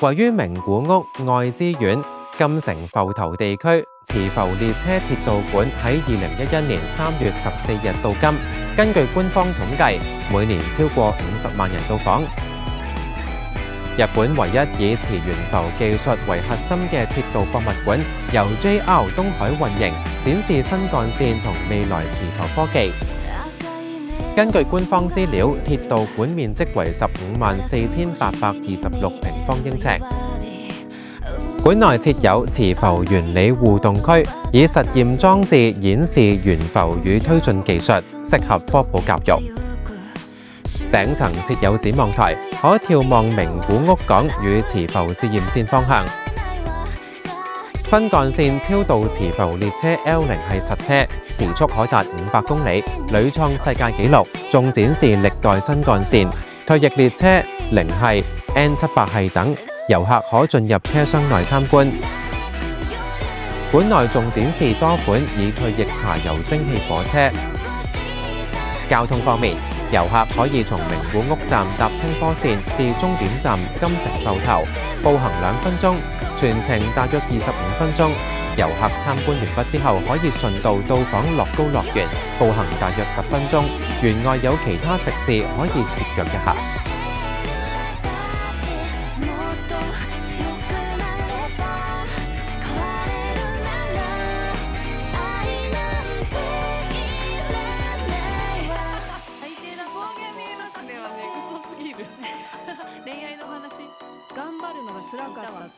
位於名古屋愛知縣金城浮頭地區，磁浮列車鐵道館喺2011年3月14日到今，根據官方統計，每年超過50萬人到訪。日本唯一以磁懸浮技術為核心嘅鐵道博物館，由 JR 東海運營，展示新幹線同未來磁浮科技。根據官方資料，鐵道館面積為154,826平方英尺。館內設有磁浮原理互動區，以實驗裝置演示懸浮與推進技術，適合科普教育。頂層設有展望台，可眺望名古屋港與磁浮試驗線方向。新幹線超導磁浮列車 L0 係實車，時速可達500公里，屢創世界紀錄，仲展示歷代新幹線、退役列車、零系、N700 系等，遊客可進入車廂內參觀。館內仲展示多款已退役柴油蒸汽火車。交通方面，遊客可以從名古屋站搭青科線至終點站金城浮頭，步行2分鐘，全程大約25分鐘。遊客參觀完畢之後，可以順道到訪樂高樂園，步行大約10分鐘。園外有其他食肆可以歇腳一下。恋愛の話頑張るのが辛かったって